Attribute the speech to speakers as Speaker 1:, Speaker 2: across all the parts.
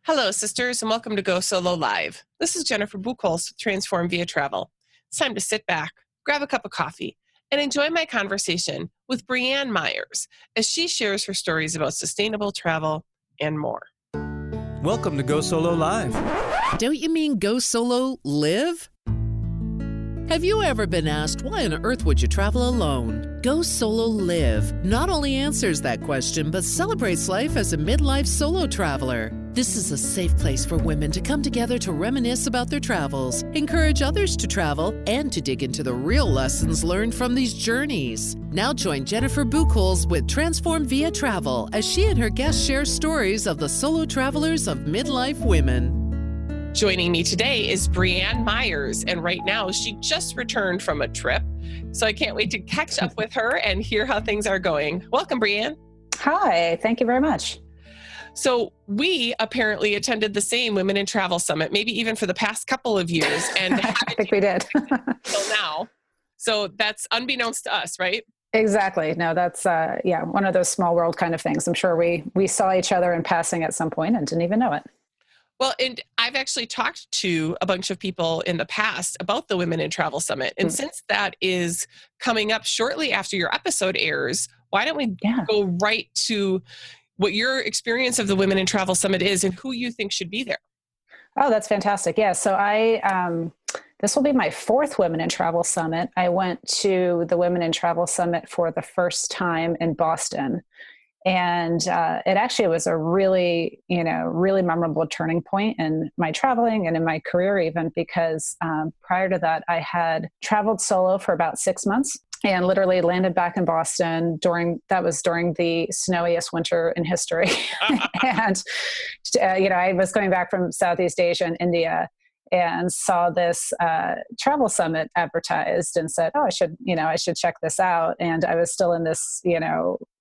Speaker 1: Hello, sisters, and welcome to Go Solo Live. This is Jennifer Buchholz with Transform Via Travel. It's time to sit back, grab a cup of coffee, and enjoy my conversation with Brianne Miers as she shares her stories about sustainable travel and more.
Speaker 2: Welcome to Go Solo Live.
Speaker 3: Don't you mean Go Solo Live? Have you ever been asked, why on earth would you travel alone? Go Solo Live not only answers that question, but celebrates life as a midlife solo traveler. This is a safe place for women to come together to reminisce about their travels, encourage others to travel, and to dig into the real lessons learned from these journeys. Now join Jennifer Buchholz with Transform Via Travel as she and her guests share stories of the solo travelers of midlife women.
Speaker 1: Joining me today is Brianne Miers, and right now she just returned from a trip, so I can't wait to catch up with her and hear how things are going. Welcome, Brianne.
Speaker 4: Hi, thank you very much.
Speaker 1: So we apparently attended the same Women in Travel Summit, maybe even for the past couple of years, and
Speaker 4: I think we did.
Speaker 1: Until now. So that's unbeknownst to us, right?
Speaker 4: Exactly. No, that's one of those small world kind of things. I'm sure we saw each other in passing at some point and didn't even know it.
Speaker 1: Well, and I've actually talked to a bunch of people in the past about the Women in Travel Summit. And since that is coming up shortly after your episode airs, why don't we go right to what your experience of the Women in Travel Summit is and who you think should be there?
Speaker 4: Oh, that's fantastic. Yeah. So this will be my fourth Women in Travel Summit. I went to the Women in Travel Summit for the first time in Boston. And it actually was a really memorable turning point in my traveling and in my career even, because prior to that, I had traveled solo for about 6 months and literally landed back in Boston during the snowiest winter in history. And, I was going back from Southeast Asia and India and saw this travel summit advertised and said, oh, I should check this out. And I was still in this,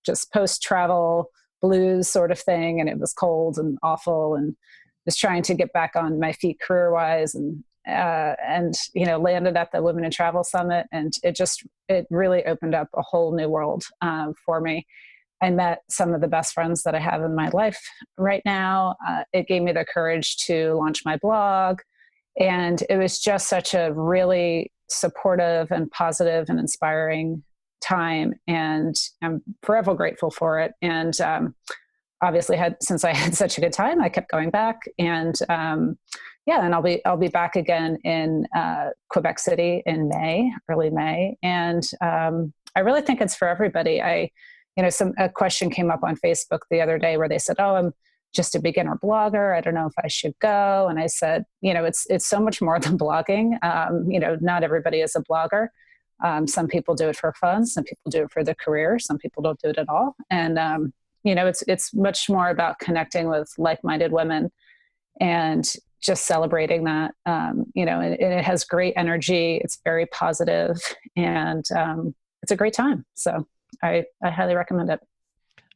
Speaker 4: just post-travel blues sort of thing. And it was cold and awful and was trying to get back on my feet career-wise and landed at the Women in Travel Summit. And it really opened up a whole new world for me. I met some of the best friends that I have in my life right now. It gave me the courage to launch my blog. And it was just such a really supportive and positive and inspiring time. And I'm forever grateful for it. And obviously since I had such a good time, I kept going back. And and I'll be back again in Quebec City in early May. And I really think it's for everybody. A question came up on Facebook the other day where they said, oh, I'm just a beginner blogger. I don't know if I should go. And I said, it's so much more than blogging. Not everybody is a blogger. Some people do it for fun. Some people do it for their career. Some people don't do it at all. And, it's much more about connecting with like-minded women and just celebrating that, and it has great energy. It's very positive and it's a great time. So I highly recommend it.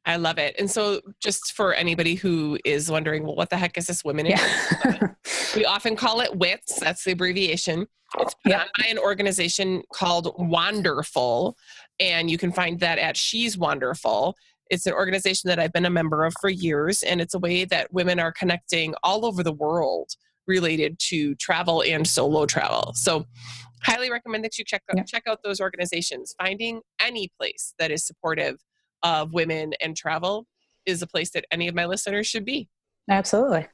Speaker 1: I love it. And so just for anybody who is wondering, well, what the heck is this Women in Travel Summit? We often call it WITS. That's the abbreviation. It's put on by an organization called Wonderful. And you can find that at She's Wonderful. It's an organization that I've been a member of for years. And it's a way that women are connecting all over the world related to travel and solo travel. So highly recommend that you check out those organizations. Finding any place that is supportive of women and travel is a place that any of my listeners should be.
Speaker 4: Absolutely.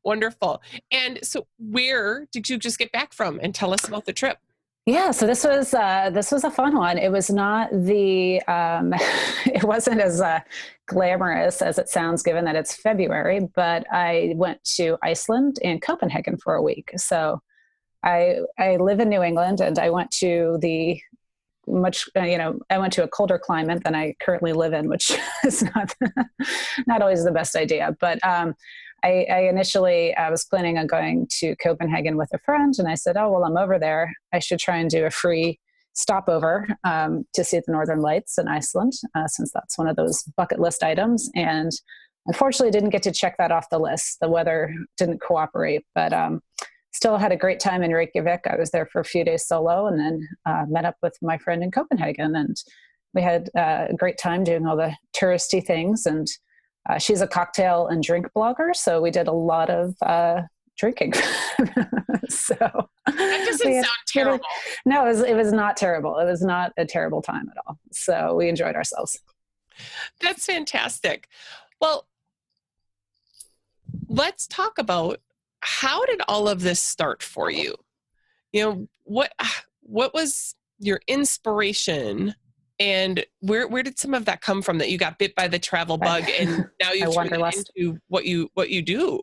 Speaker 1: Wonderful. And so where did you just get back from, and tell us about the trip?
Speaker 4: Yeah. So this was a fun one. It was not it wasn't as glamorous as it sounds given that it's February, but I went to Iceland and Copenhagen for a week. So I live in New England and I went to I went to a colder climate than I currently live in, which is not always the best idea. But I initially was planning on going to Copenhagen with a friend, and I said, oh, well, I'm over there. I should try and do a free stopover to see the Northern Lights in Iceland, since that's one of those bucket list items. And unfortunately, didn't get to check that off the list. The weather didn't cooperate, but still had a great time in Reykjavik. I was there for a few days solo and then met up with my friend in Copenhagen. And we had a great time doing all the touristy things and she's a cocktail and drink blogger. So we did a lot of drinking. So
Speaker 1: that doesn't sound terrible.
Speaker 4: No, it was not terrible. It was not a terrible time at all. So we enjoyed ourselves.
Speaker 1: That's fantastic. Well, let's talk about, how did all of this start for you? You know, what was your inspiration, and where did some of that come from, that you got bit by the travel bug and now you've turned it into what you do?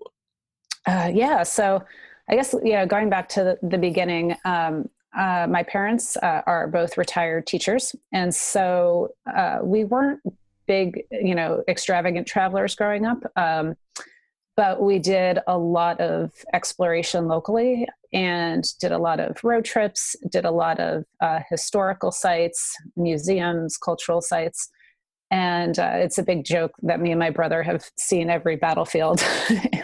Speaker 4: Yeah. So I guess, going back to the beginning, my parents are both retired teachers. And so we weren't big, extravagant travelers growing up. But we did a lot of exploration locally and did a lot of road trips, did a lot of historical sites, museums, cultural sites. And it's a big joke that me and my brother have seen every battlefield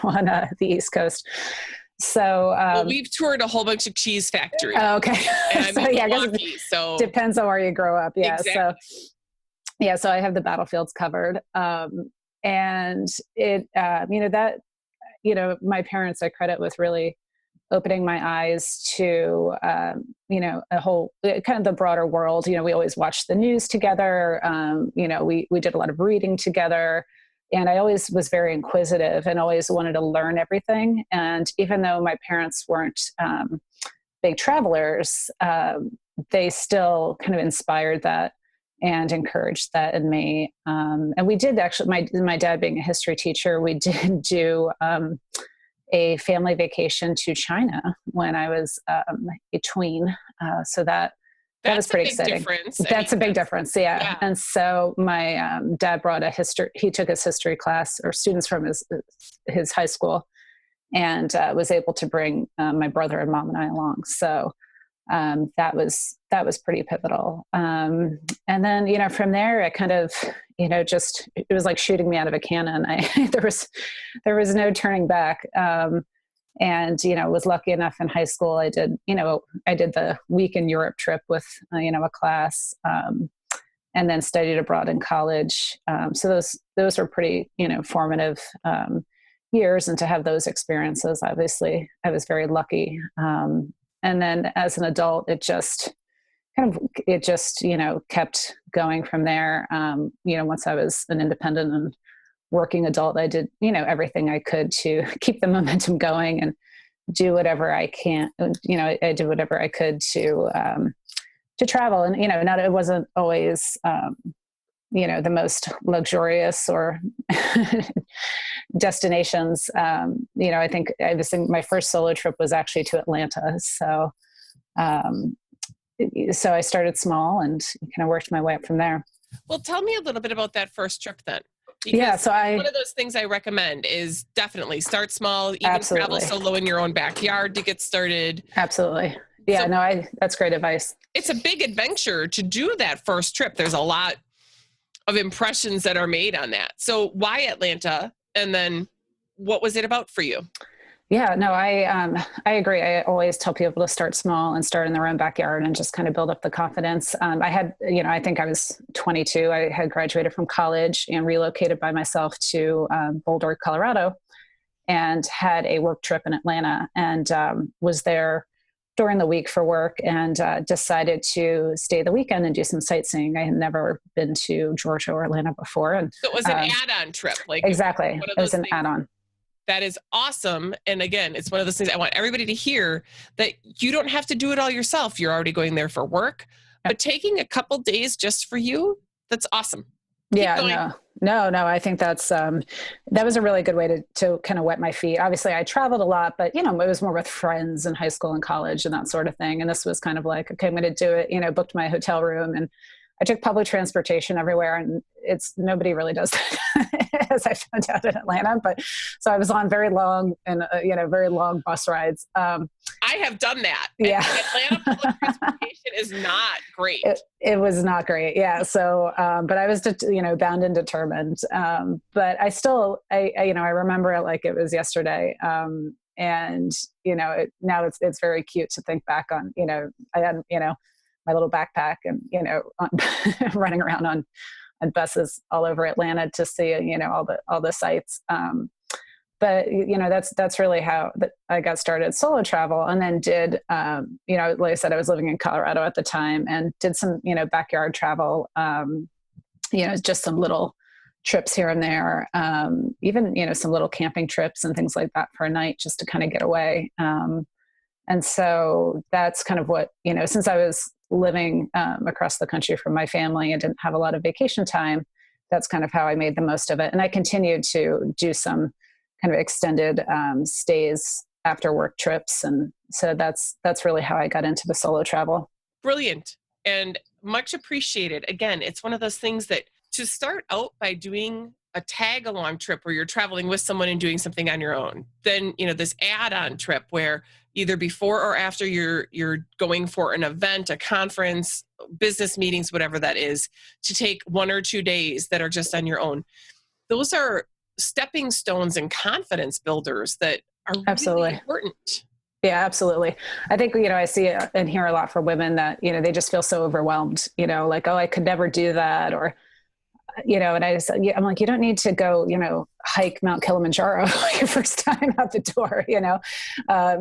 Speaker 4: on the East Coast. So
Speaker 1: we've toured a whole bunch of cheese factories.
Speaker 4: Oh, okay.
Speaker 1: And
Speaker 4: So,
Speaker 1: I guess
Speaker 4: so depends on where you grow up. Yeah.
Speaker 1: Exactly.
Speaker 4: So I have the battlefields covered. And it, my parents I credit with really opening my eyes to, a whole kind of the broader world. We always watched the news together. We did a lot of reading together, and I always was very inquisitive and always wanted to learn everything. And even though my parents weren't big travelers, they still kind of inspired that and encouraged that in me. And we did actually, my dad being a history teacher, we did do a family vacation to China when I was a tween. So that was pretty exciting. That's a big difference. Yeah. And so my dad brought he took his history class, or students from his high school, and was able to bring my brother and mom and I along. So that was pretty pivotal. And then, from there, it kind of, it was like shooting me out of a cannon. There was no turning back. And, was lucky enough in high school. I did the week in Europe trip with, a class, and then studied abroad in college. So those were pretty, formative, years. And to have those experiences, obviously I was very lucky. And then as an adult, it just kept going from there. Once I was an independent and working adult, I did, everything I could to keep the momentum going and do whatever I can. I did whatever I could to travel. And, it wasn't always, the most luxurious or destinations. I think my first solo trip was actually to Atlanta. So I started small and kind of worked my way up from there.
Speaker 1: Well, tell me a little bit about that first trip then. Because one of those things I recommend is definitely start small, even travel solo in your own backyard to get started.
Speaker 4: Absolutely. Yeah, that's great advice.
Speaker 1: It's a big adventure to do that first trip. There's a lot of impressions that are made on that. So why Atlanta? And then what was it about for you?
Speaker 4: Yeah, no, I agree. I always tell people to start small and start in their own backyard and just kind of build up the confidence. I had, I think I was 22. I had graduated from college and relocated by myself to Boulder, Colorado, and had a work trip in Atlanta, and was there during the week for work, and decided to stay the weekend and do some sightseeing. I had never been to Georgia or Atlanta before. And
Speaker 1: so it was an add-on trip.
Speaker 4: Exactly. It was an add-on.
Speaker 1: That is awesome. And again, it's one of those things I want everybody to hear, that you don't have to do it all yourself. You're already going there for work, but taking a couple days just for you, that's awesome.
Speaker 4: No, I think that was a really good way to kind of wet my feet. Obviously I traveled a lot, but it was more with friends in high school and college and that sort of thing. And this was kind of like, okay, I'm going to do it, booked my hotel room, and I took public transportation everywhere, and nobody really does that, as I found out in Atlanta. But so I was on very long bus rides. I
Speaker 1: have done that.
Speaker 4: Yeah.
Speaker 1: Atlanta public transportation is not great.
Speaker 4: It was not great. Yeah. So, but I was, bound and determined. But I still, I remember it like it was yesterday. And, now it's very cute to think back on, I had, my little backpack and, running around and buses all over Atlanta to see, all the sites. But that's really how I got started solo travel, and then did, like I said, I was living in Colorado at the time, and did some, backyard travel, just some little trips here and there, even, some little camping trips and things like that for a night, just to kind of get away. And so that's kind of what, since I was living across the country from my family and didn't have a lot of vacation time, that's kind of how I made the most of it. And I continued to do some kind of extended stays after work trips. And so that's really how I got into the solo travel.
Speaker 1: Brilliant and much appreciated. Again, it's one of those things that to start out by doing a tag along trip where you're traveling with someone and doing something on your own, then, this add-on trip where either before or after you're going for an event, a conference, business meetings, whatever that is, to take 1 or 2 days that are just on your own. Those are stepping stones and confidence builders that are
Speaker 4: Absolutely
Speaker 1: really important.
Speaker 4: Yeah, absolutely. I think, I see and hear a lot from women that, they just feel so overwhelmed, like, oh, I could never do that. Or, and I'm like, you don't need to go, hike Mount Kilimanjaro your first time out the door,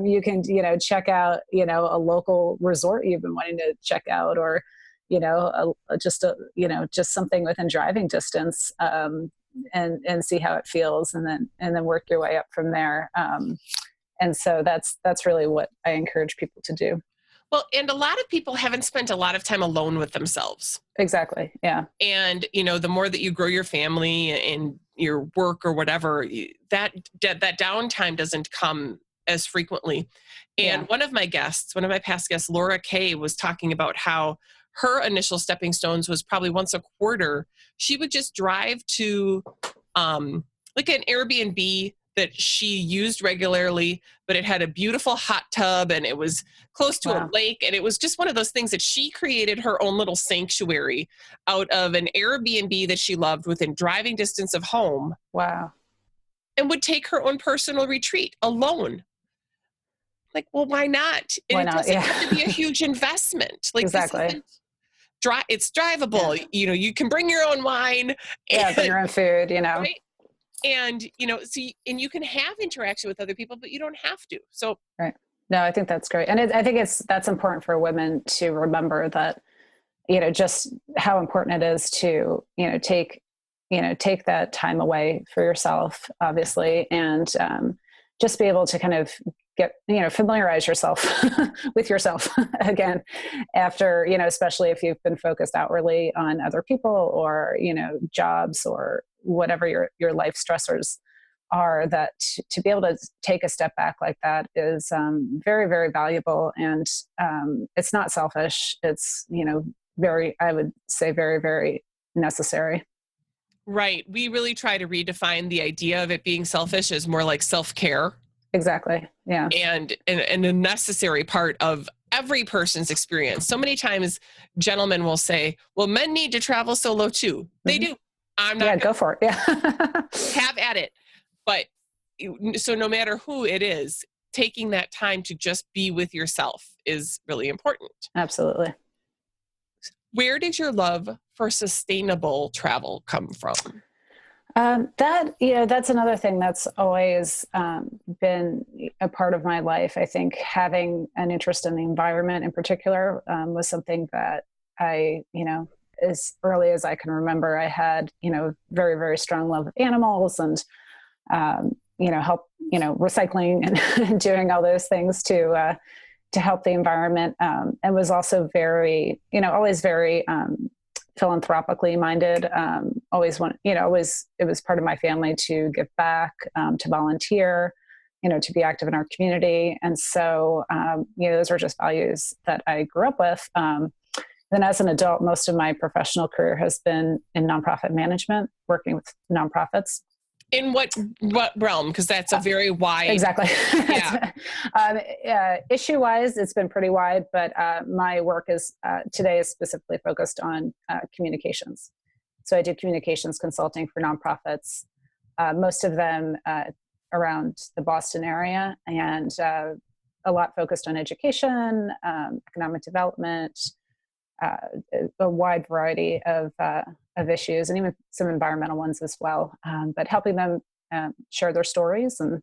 Speaker 4: you can, check out, a local resort you've been wanting to check out, or, just something within driving distance, and see how it feels, and then work your way up from there. And so that's really what I encourage people to do.
Speaker 1: Well, and a lot of people haven't spent a lot of time alone with themselves.
Speaker 4: Exactly. Yeah.
Speaker 1: And, the more that you grow your family and your work or whatever, that downtime doesn't come as frequently. And one of my past guests, Laura Kay, was talking about how her initial stepping stones was probably once a quarter. She would just drive to like an Airbnb that she used regularly, but it had a beautiful hot tub and it was close to a lake. And it was just one of those things that she created her own little sanctuary out of an Airbnb that she loved within driving distance of home.
Speaker 4: Wow.
Speaker 1: And would take her own personal retreat alone. Like, well, why not? And
Speaker 4: Why
Speaker 1: it
Speaker 4: not?
Speaker 1: doesn't
Speaker 4: Yeah.
Speaker 1: have to be a huge investment. Like,
Speaker 4: Exactly.
Speaker 1: It's drivable.
Speaker 4: Yeah.
Speaker 1: You can bring your own wine.
Speaker 4: Bring your own food,
Speaker 1: Right? And, and you can have interaction with other people, but you don't have to. So,
Speaker 4: right. No, I think that's great. And I think that's important for women to remember that, just how important it is to, take that time away for yourself, obviously. And, just be able to kind of get, familiarize yourself with yourself again after, especially if you've been focused outwardly on other people or, jobs or whatever your life stressors are, that to be able to take a step back like that is very, very valuable. And it's not selfish. It's, I would say very, very necessary.
Speaker 1: right. We really try to redefine the idea of it being selfish as more like self-care.
Speaker 4: Exactly. Yeah.
Speaker 1: And a necessary part of every person's experience. So many times gentlemen will say, well, men need to travel solo too. They do. I'm not.
Speaker 4: Yeah, go for it. Yeah.
Speaker 1: Have at it. But so no matter who it is, taking that time to just be with yourself is really important.
Speaker 4: Absolutely.
Speaker 1: Where did your love for sustainable travel come from?
Speaker 4: That's another thing that's always been a part of my life. I think having an interest in the environment in particular was something that I, as early as I can remember, I had, very, very strong love of animals and, help, recycling and doing all those things to help the environment. And was also very, always very philanthropically minded. Always it was part of my family to give back, to volunteer, to be active in our community. And so, those are just values that I grew up with. Then as an adult, most of my professional career has been in nonprofit management, working with nonprofits.
Speaker 1: In what realm? Because that's a very wide.
Speaker 4: Exactly.
Speaker 1: Yeah.
Speaker 4: Issue-wise, it's been pretty wide, but my work today is specifically focused on communications. So I do communications consulting for nonprofits, most of them around the Boston area, and a lot focused on education, economic development, a wide variety of issues, and even some environmental ones as well. But helping them share their stories and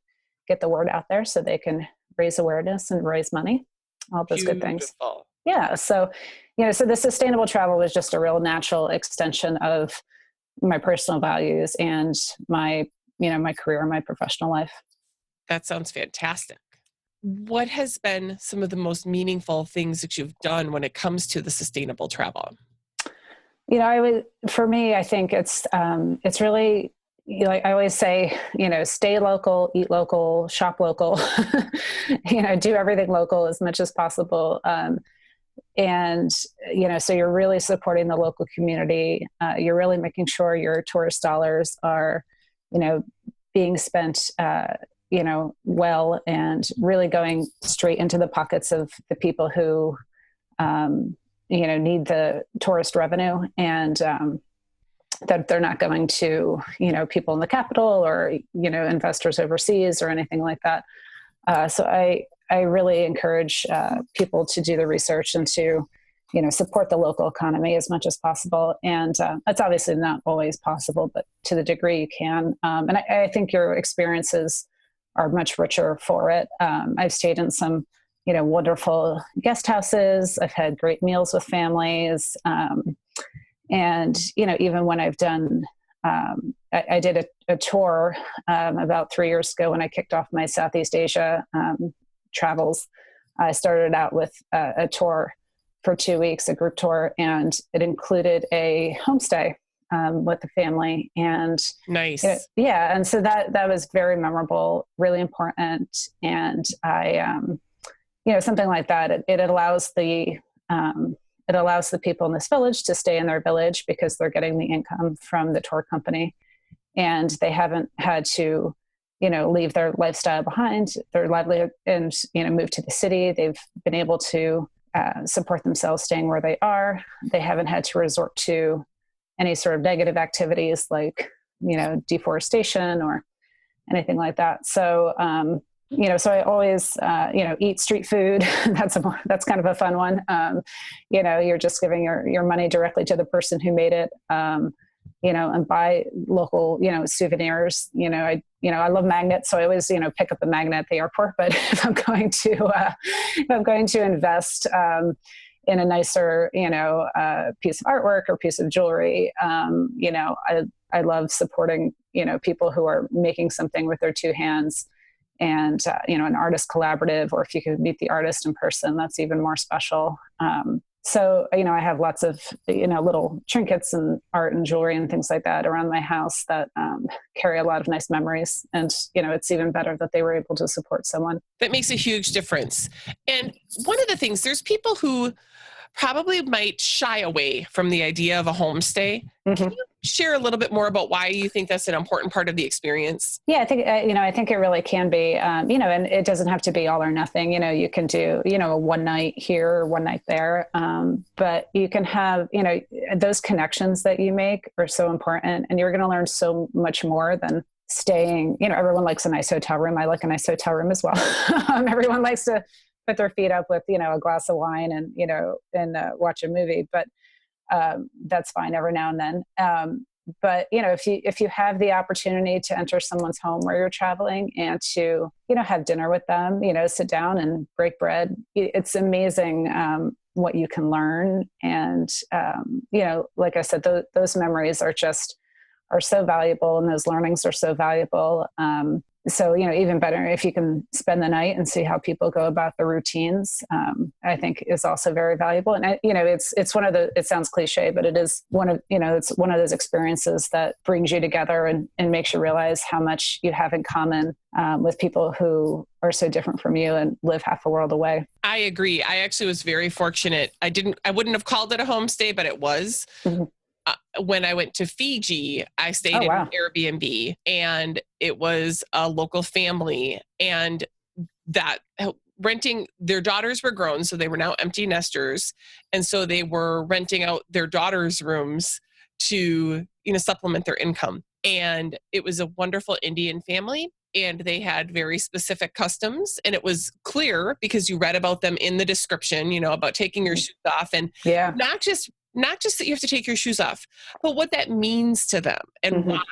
Speaker 4: get the word out there so they can raise awareness and raise money, all those good things. Yeah. So, so the sustainable travel was just a real natural extension of my personal values and my career, my professional life.
Speaker 1: That sounds fantastic. What has been some of the most meaningful things that you've done when it comes to the sustainable travel?
Speaker 4: For me, I think it's really, like I always say, stay local, eat local, shop local, do everything local as much as possible. So you're really supporting the local community. You're really making sure your tourist dollars are, being spent, well, and really going straight into the pockets of the people who, need the tourist revenue, and that they're not going to, people in the capital or, investors overseas or anything like that. So I really encourage people to do the research and to, support the local economy as much as possible. And that's obviously not always possible, but to the degree you can. And I think your experiences are much richer for it. I've stayed in some, wonderful guest houses. I've had great meals with families. And, even when I've done, I did a tour about 3 years ago when I kicked off my Southeast Asia travels. I started out with a tour for 2 weeks, a group tour, and it included a homestay with the family. And
Speaker 1: nice.
Speaker 4: And so that was very memorable, really important. And I, something like that, it allows the people in this village to stay in their village because they're getting the income from the tour company, and they haven't had to, leave their lifestyle behind, their livelihood, and, move to the city. They've been able to support themselves staying where they are. They haven't had to resort to any sort of negative activities like, deforestation or anything like that. So, so I always, eat street food. That's kind of a fun one. You're just giving your money directly to the person who made it, and buy local, souvenirs. I love magnets, so I always, pick up a magnet at the airport. But if I'm going to invest in a nicer, piece of artwork or piece of jewelry, I love supporting, people who are making something with their two hands. And, an artist collaborative, or if you could meet the artist in person, that's even more special. So, I have lots of, little trinkets and art and jewelry and things like that around my house that carry a lot of nice memories. And, it's even better that they were able to support someone.
Speaker 1: That makes a huge difference. And one of the things, there's people who probably might shy away from the idea of a homestay. Mm-hmm. Can you share a little bit more about why you think that's an important part of the experience?
Speaker 4: Yeah, I think, I think it really can be, and it doesn't have to be all or nothing. You can do, a one night here or one night there. But you can have, those connections that you make are so important, and you're going to learn so much more than staying, everyone likes a nice hotel room. I like a nice hotel room as well. Everyone likes to put their feet up with, a glass of wine and, watch a movie, but that's fine every now and then. But, if you have the opportunity to enter someone's home where you're traveling and to, have dinner with them, sit down and break bread, it's amazing what you can learn. And, like I said, those memories are so valuable, and those learnings are so valuable. So, even better if you can spend the night and see how people go about the routines, I think is also very valuable. And, it's one of it sounds cliche, but it is it's one of those experiences that brings you together and makes you realize how much you have in common with people who are so different from you and live half a world away.
Speaker 1: I agree. I actually was very fortunate. I wouldn't have called it a homestay, but it was. Mm-hmm. When I went to Fiji, I stayed in an Airbnb, and it was a local family, and that renting, their daughters were grown, so they were now empty nesters. And so they were renting out their daughters' rooms to, supplement their income. And it was a wonderful Indian family. and they had very specific customs, and it was clear because you read about them in the description, about taking your shoes off, and not just that you have to take your shoes off, but what that means to them and why.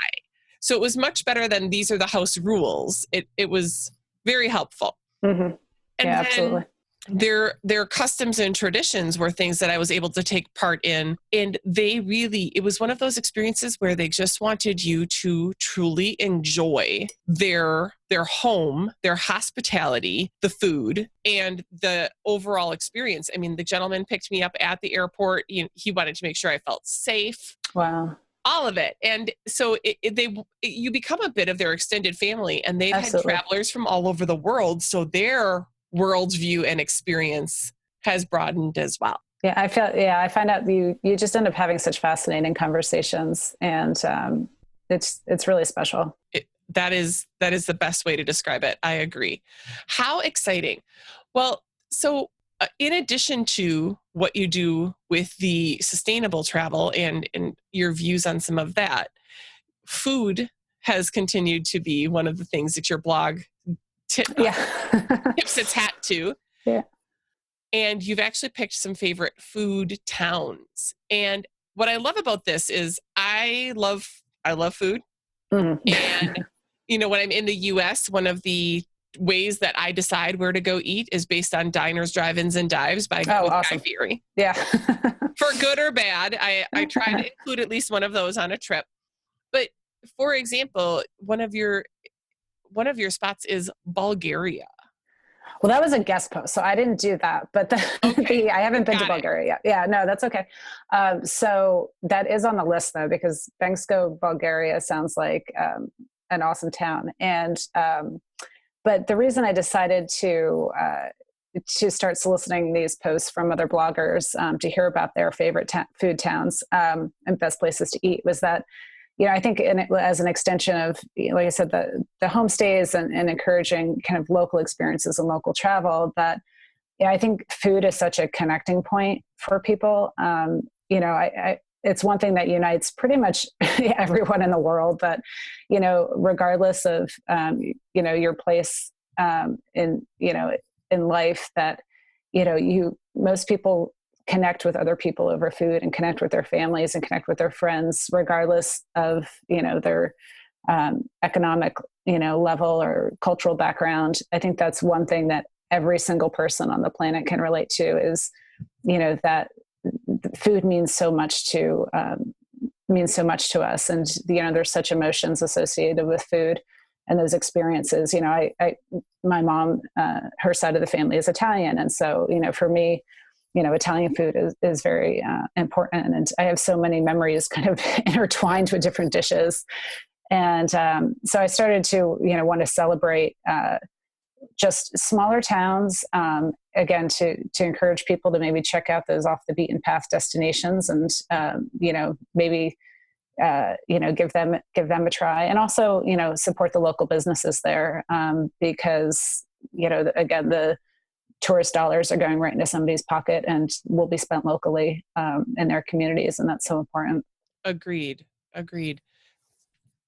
Speaker 1: So it was much better than these are the house rules. It was very helpful. And
Speaker 4: absolutely.
Speaker 1: Their customs and traditions were things that I was able to take part in. And it was one of those experiences where they just wanted you to truly enjoy their home, their hospitality, the food, and the overall experience. I mean, the gentleman picked me up at the airport. He wanted to make sure I felt safe.
Speaker 4: Wow.
Speaker 1: All of it. And so you become a bit of their extended family, and they've had travelers from all over the world. So their worldview and experience has broadened as well.
Speaker 4: I find out you just end up having such fascinating conversations, and it's really special.
Speaker 1: That is the best way to describe it. I agree. How exciting. Well, so in addition to what you do with the sustainable travel and your views on some of that, food has continued to be one of the things that your blog tips its hat to.
Speaker 4: Yeah.
Speaker 1: And you've actually picked some favorite food towns. And what I love about this is I love food. And, when I'm in the US, one of the ways that I decide where to go eat is based on diners, drive-ins, and dives by Guy Fieri.
Speaker 4: Yeah.
Speaker 1: For good or bad, I try to include at least one of those on a trip. But for example, one of your spots is Bulgaria.
Speaker 4: Well, that was a guest post, so I didn't do that. But I haven't been to Bulgaria yet. Yeah, no, that's okay. So that is on the list, though, because Bansko, Bulgaria sounds like an awesome town. And but the reason I decided to start soliciting these posts from other bloggers to hear about their favorite food towns and best places to eat was that, I think as an extension of, like I said, the homestays and encouraging kind of local experiences and local travel, that I think food is such a connecting point for people. It's one thing that unites pretty much everyone in the world, that, regardless of, your place in life, that, most people connect with other people over food and connect with their families and connect with their friends, regardless of, their economic, level or cultural background. I think that's one thing that every single person on the planet can relate to is, that food means so much to us. And, there's such emotions associated with food and those experiences. My mom, her side of the family is Italian. And so, for me, Italian food is very important. And I have so many memories kind of intertwined with different dishes. And so I started to, want to celebrate just smaller towns, again, to encourage people to maybe check out those off the beaten path destinations and, maybe, give them a try, and also, support the local businesses there, because, again, the tourist dollars are going right into somebody's pocket and will be spent locally in their communities. And that's so important.
Speaker 1: Agreed.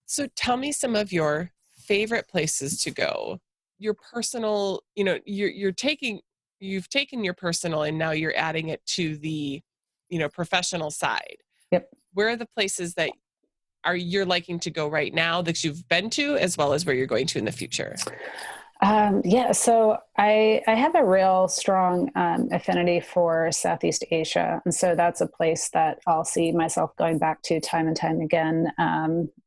Speaker 1: So tell me some of your favorite places to go. Your personal, you've taken your personal and now you're adding it to the, professional side.
Speaker 4: Yep.
Speaker 1: Where are the places that you're liking to go right now that you've been to, as well as where you're going to in the future?
Speaker 4: So I have a real strong affinity for Southeast Asia. And so that's a place that I'll see myself going back to time and time again,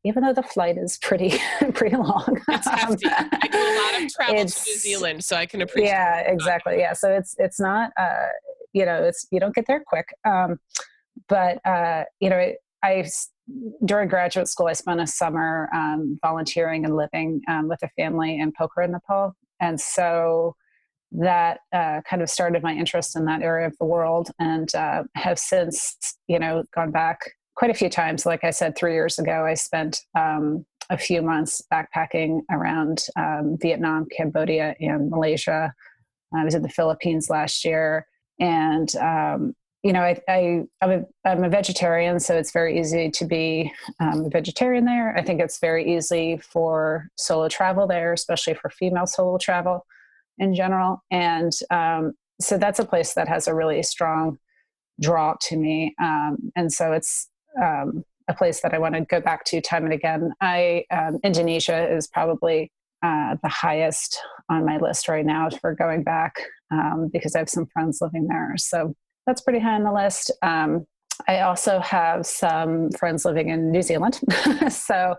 Speaker 4: even though the flight is pretty long.
Speaker 1: It's hefty. I do a lot of travel to New Zealand, so I can appreciate
Speaker 4: Yeah, exactly. Yeah. So it's not, you don't get there quick. During graduate school, I spent a summer volunteering and living with a family in Pokhara, Nepal. And so that kind of started my interest in that area of the world, and have since, gone back quite a few times. Like I said, 3 years ago, I spent a few months backpacking around Vietnam, Cambodia, and Malaysia. I was in the Philippines last year. And, I'm a vegetarian, so it's very easy to be a vegetarian there. I think it's very easy for solo travel there, especially for female solo travel in general. And so that's a place that has a really strong draw to me. And so it's a place that I want to go back to time and again. Indonesia is probably the highest on my list right now for going back because I have some friends living there. So that's pretty high on the list. I also have some friends living in New Zealand. So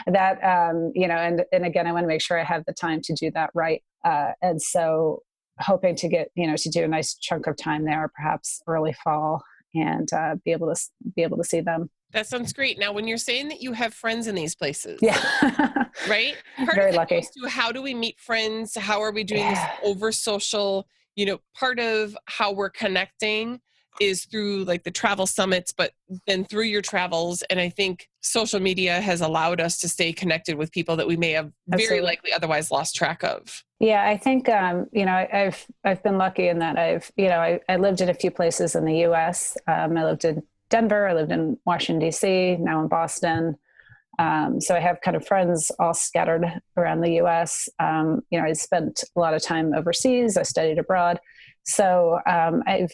Speaker 4: that, and again, I want to make sure I have the time to do that right. And so hoping to get, to do a nice chunk of time there, perhaps early fall, and be able to see them.
Speaker 1: That sounds great. Now, when you're saying that you have friends in these places,
Speaker 4: yeah,
Speaker 1: right?
Speaker 4: Very lucky.
Speaker 1: To how do we meet friends? How are we doing this over social? Part of how we're connecting is through like the travel summits, but then through your travels. And I think social media has allowed us to stay connected with people that we may have very likely otherwise lost track of.
Speaker 4: Yeah, I think, I've been lucky in that I lived in a few places in the US. I lived in Denver, I lived in Washington, DC, now in Boston. So I have kind of friends all scattered around the US. I spent a lot of time overseas. I studied abroad. So I've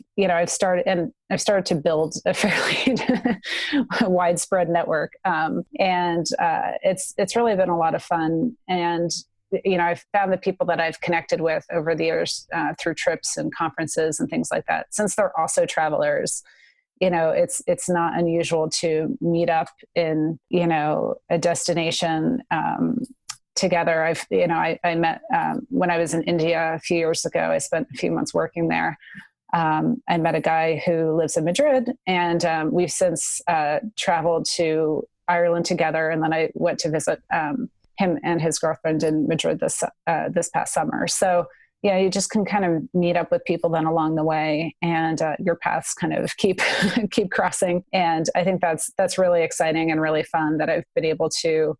Speaker 4: started to build a fairly widespread network. It's really been a lot of fun. And, I've found the people that I've connected with over the years through trips and conferences and things like that, since they're also travelers. It's not unusual to meet up in, a destination together. I met when I was in India a few years ago. I spent a few months working there. I met a guy who lives in Madrid, and we've since traveled to Ireland together. And then I went to visit him and his girlfriend in Madrid this past summer. So you just can kind of meet up with people then along the way, and your paths kind of keep crossing. And I think that's really exciting and really fun that I've been able to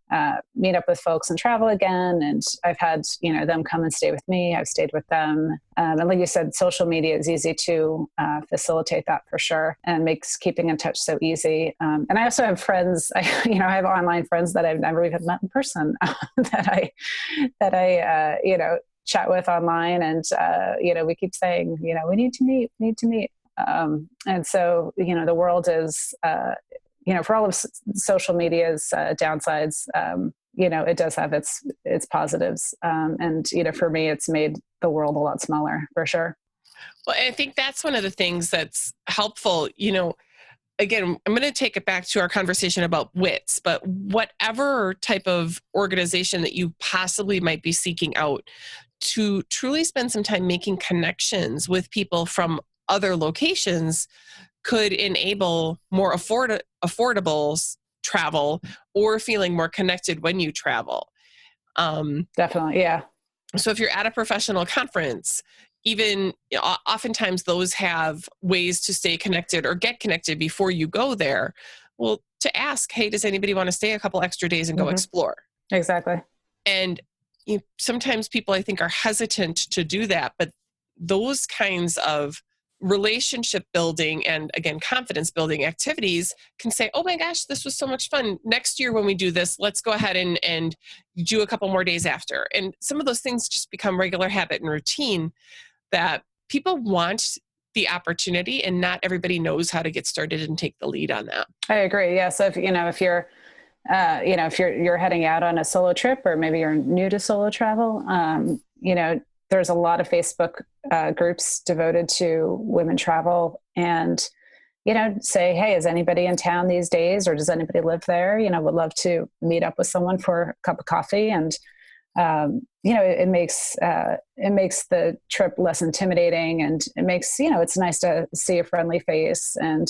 Speaker 4: meet up with folks and travel again. And I've had, them come and stay with me. I've stayed with them. And like you said, social media is easy to facilitate that for sure, and makes keeping in touch so easy. And I also have friends, I have online friends that I've never even met in person that I chat with online, and we keep saying, we need to meet. And so the world is for all of social media's downsides, it does have its positives, and for me it's made the world a lot smaller for sure.
Speaker 1: Well, I think that's one of the things that's helpful. Again, I'm going to take it back to our conversation about WITS, but whatever type of organization that you possibly might be seeking out, to truly spend some time making connections with people from other locations could enable more affordable travel, or feeling more connected when you travel.
Speaker 4: Definitely, yeah.
Speaker 1: So if you're at a professional conference, even oftentimes those have ways to stay connected or get connected before you go there. Well, to ask, hey, does anybody want to stay a couple extra days and go explore?
Speaker 4: Exactly.
Speaker 1: And sometimes people, I think, are hesitant to do that, but those kinds of relationship building and, again, confidence building activities can say, oh my gosh, this was so much fun. Next year when we do this, let's go ahead and do a couple more days after. And some of those things just become regular habit and routine that people want the opportunity, and not everybody knows how to get started and take the lead on that.
Speaker 4: I agree. Yeah. So if you're heading out on a solo trip, or maybe you're new to solo travel, there's a lot of Facebook groups devoted to women travel, and, say, hey, is anybody in town these days, or does anybody live there? Would love to meet up with someone for a cup of coffee. And, it makes the trip less intimidating, and it makes, it's nice to see a friendly face, and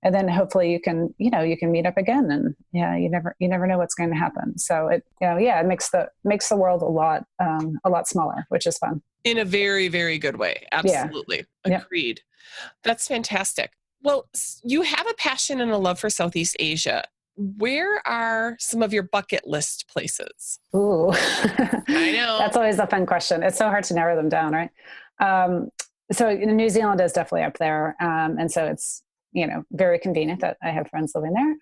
Speaker 4: then hopefully you can meet up again, and you never know what's going to happen. So it makes the world a lot smaller, which is fun.
Speaker 1: In a very, very good way. Absolutely. Yeah. Agreed. Yep. That's fantastic. Well, you have a passion and a love for Southeast Asia. Where are some of your bucket list places?
Speaker 4: Ooh,
Speaker 1: I know.
Speaker 4: That's always a fun question. It's so hard to narrow them down, right? So New Zealand is definitely up there. And so it's, very convenient that I have friends living there.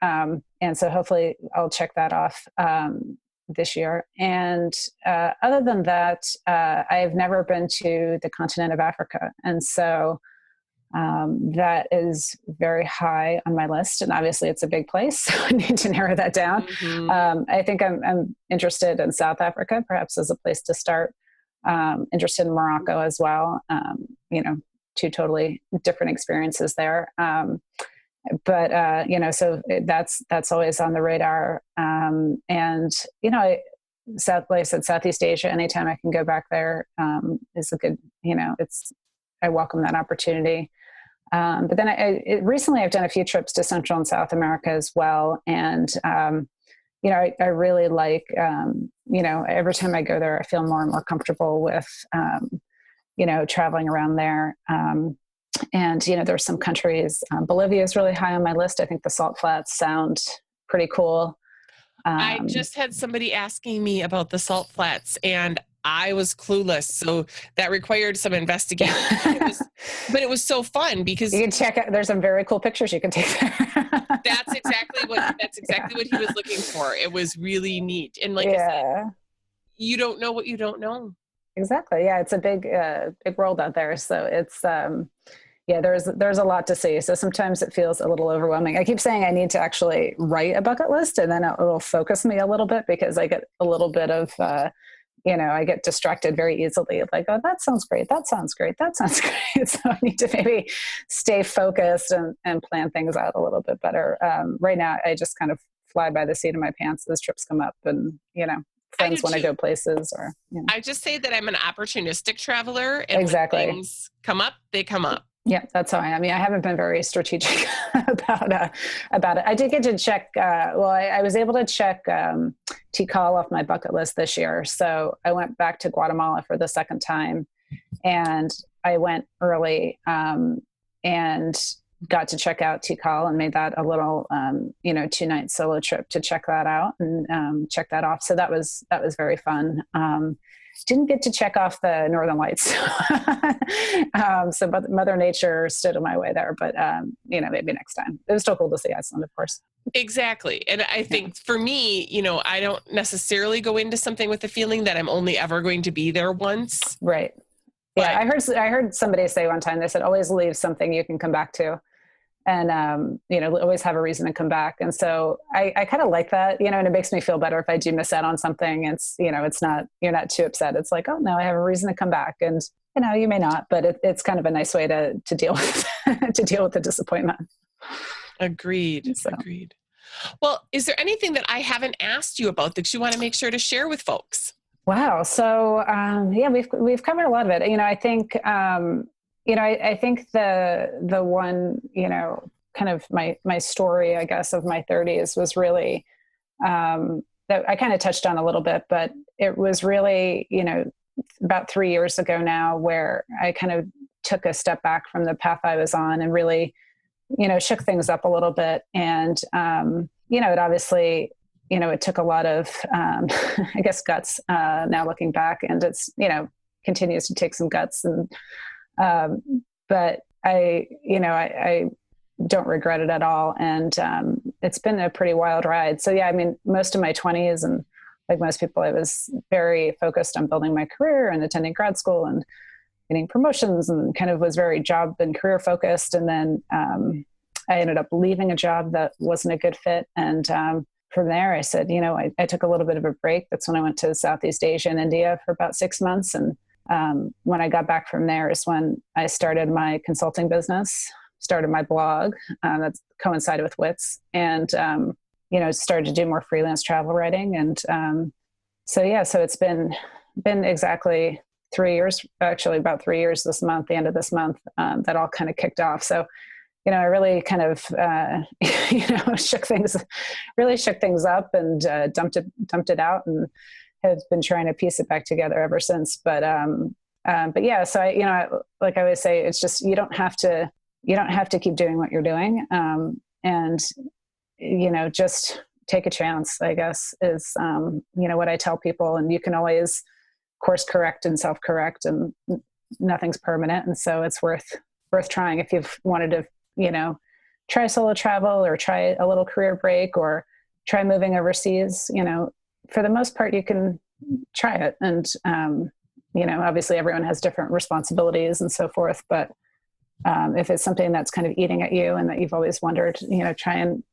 Speaker 4: And so hopefully I'll check that off this year. And other than that, I've never been to the continent of Africa. And so that is very high on my list. And obviously it's a big place, so I need to narrow that down.
Speaker 1: Mm-hmm.
Speaker 4: I think I'm interested in South Africa, perhaps as a place to start. Interested in Morocco as well. Two totally different experiences there. So that's always on the radar. Like I said, Southeast Asia, anytime I can go back there, is a good, I welcome that opportunity. But then recently I've done a few trips to Central and South America as well. And, I really like, every time I go there, I feel more and more comfortable with, traveling around there. There's some countries, Bolivia is really high on my list. I think the salt flats sound pretty cool.
Speaker 1: I just had somebody asking me about the salt flats and I was clueless. So that required some investigation, but it was so fun because
Speaker 4: you can check out, there's some very cool pictures you can take there.
Speaker 1: That's exactly what he was looking for. It was really neat. And I said, you don't know what you don't know.
Speaker 4: Exactly. Yeah. It's a big world out there. So it's, there's a lot to see. So sometimes it feels a little overwhelming. I keep saying I need to actually write a bucket list and then it'll focus me a little bit because I get a little bit of, I get distracted very easily. Like, oh, that sounds great. That sounds great. That sounds great. So I need to maybe stay focused and plan things out a little bit better. Right now, I just kind of fly by the seat of my pants as trips come up and, friends want to go places or,
Speaker 1: I just say that I'm an opportunistic traveler and
Speaker 4: exactly.
Speaker 1: When things come up, they come up.
Speaker 4: Yeah, that's how I am. I mean, I haven't been very strategic about it. I did get to check. I was able to check Tikal off my bucket list this year. So I went back to Guatemala for the second time, and I went early and got to check out Tikal and made that a little 2-night solo trip to check that out and check that off. So that was very fun. Didn't get to check off the Northern Lights. So Mother Nature stood in my way there, but maybe next time. It was still cool to see Iceland, of course.
Speaker 1: Exactly. And I think for me, I don't necessarily go into something with the feeling that I'm only ever going to be there once.
Speaker 4: Right. Yeah. I heard somebody say one time, they said, always leave something you can come back to. And, always have a reason to come back. And so I kind of like that, and it makes me feel better if I do miss out on something. It's, it's not, you're not too upset. It's like, oh no, I have a reason to come back. And, you may not, but it's kind of a nice way to deal with, to deal with the disappointment.
Speaker 1: Agreed.
Speaker 4: So.
Speaker 1: Agreed. Well, is there anything that I haven't asked you about that you want to make sure to share with folks?
Speaker 4: Wow. So, we've covered a lot of it. I think, I think the one, kind of my story, I guess, of my 30s was really, that I kind of touched on a little bit, but it was really, about 3 years ago now where I kind of took a step back from the path I was on and really, shook things up a little bit. And, it obviously, it took a lot of, I guess, guts, now looking back, and it's, continues to take some guts and, but I don't regret it at all. And, it's been a pretty wild ride. So yeah, I mean, most of my 20s and like most people, I was very focused on building my career and attending grad school and getting promotions and kind of was very job and career focused. And then, I ended up leaving a job that wasn't a good fit. And, from there I said, I took a little bit of a break. That's when I went to Southeast Asia and India for about 6 months. And when I got back from there is when I started my consulting business, started my blog, that coincided with WITS, and, started to do more freelance travel writing. And so it's been exactly 3 years, actually about 3 years this month, the end of this month, that all kind of kicked off. So, I really kind of, shook things up and dumped it out and have been trying to piece it back together ever since. But yeah, so like I always say, it's just, you don't have to keep doing what you're doing. And, just take a chance, I guess, is, what I tell people. And you can always course correct and self-correct and, nothing's permanent. And so it's worth trying if you've wanted to, try solo travel or try a little career break or try moving overseas. For the most part, you can try it. And, obviously everyone has different responsibilities and so forth, but if it's something that's kind of eating at you and that you've always wondered, try and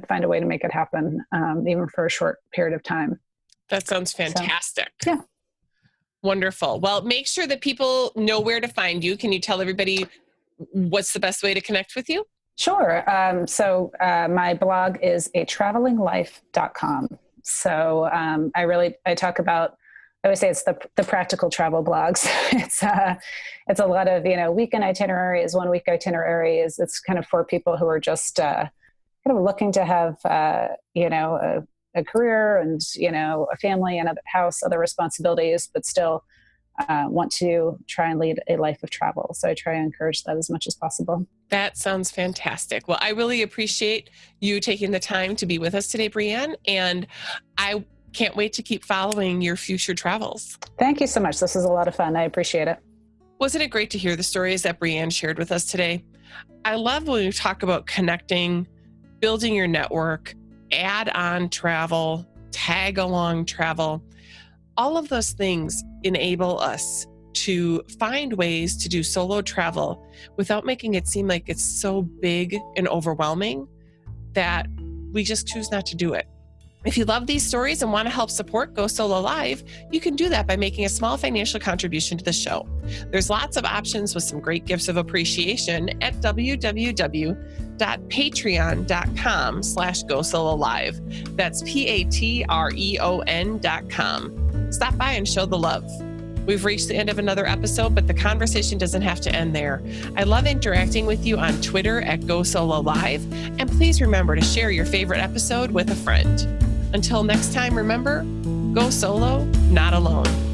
Speaker 4: find a way to make it happen, even for a short period of time.
Speaker 1: That sounds fantastic.
Speaker 4: So, yeah.
Speaker 1: Wonderful. Well, make sure that people know where to find you. Can you tell everybody what's the best way to connect with you?
Speaker 4: Sure. So my blog is atravelinglife.com. So I talk about, I would say it's the practical travel blogs. It's a lot of, weekend itineraries, 1 week itineraries. It's kind of for people who are just kind of looking to have, a career and, a family and a house, other responsibilities, but still want to try and lead a life of travel. So I try and encourage that as much as possible.
Speaker 1: That sounds fantastic. Well, I really appreciate you taking the time to be with us today, Brianne, and I can't wait to keep following your future travels.
Speaker 4: Thank you so much. This is a lot of fun. I appreciate it.
Speaker 1: Wasn't it great to hear the stories that Brianne shared with us today? I love when we talk about connecting, building your network, add-on travel, tag-along travel. All of those things enable us to find ways to do solo travel without making it seem like it's so big and overwhelming that we just choose not to do it. If you love these stories and want to help support Go Solo Live, you can do that by making a small financial contribution to the show. There's lots of options with some great gifts of appreciation at www.patreon.com/GoSoloLive. That's patreon.com. Stop by and show the love. We've reached the end of another episode, but the conversation doesn't have to end there. I love interacting with you on Twitter at Go Solo Live, and please remember to share your favorite episode with a friend. Until next time, remember, go solo, not alone.